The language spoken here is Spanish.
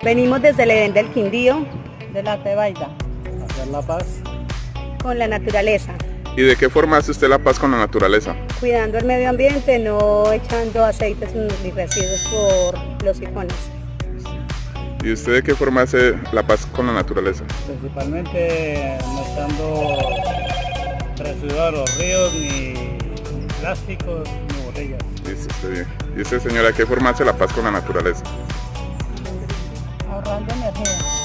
Venimos desde el Edén del Quindío, de la Tebaida. Hacer la paz. con la naturaleza, ¿Y de qué forma hace usted la paz con la naturaleza? cuidando el medio ambiente, no echando aceites ni residuos por los sifones. ¿Y usted de qué forma hace la paz con la naturaleza? Principalmente no echando residuos a los ríos, ni plásticos, ni botellas. Dice usted bien. ¿Y usted, señora, de qué forma hace la paz con la naturaleza? Ahorrando energía.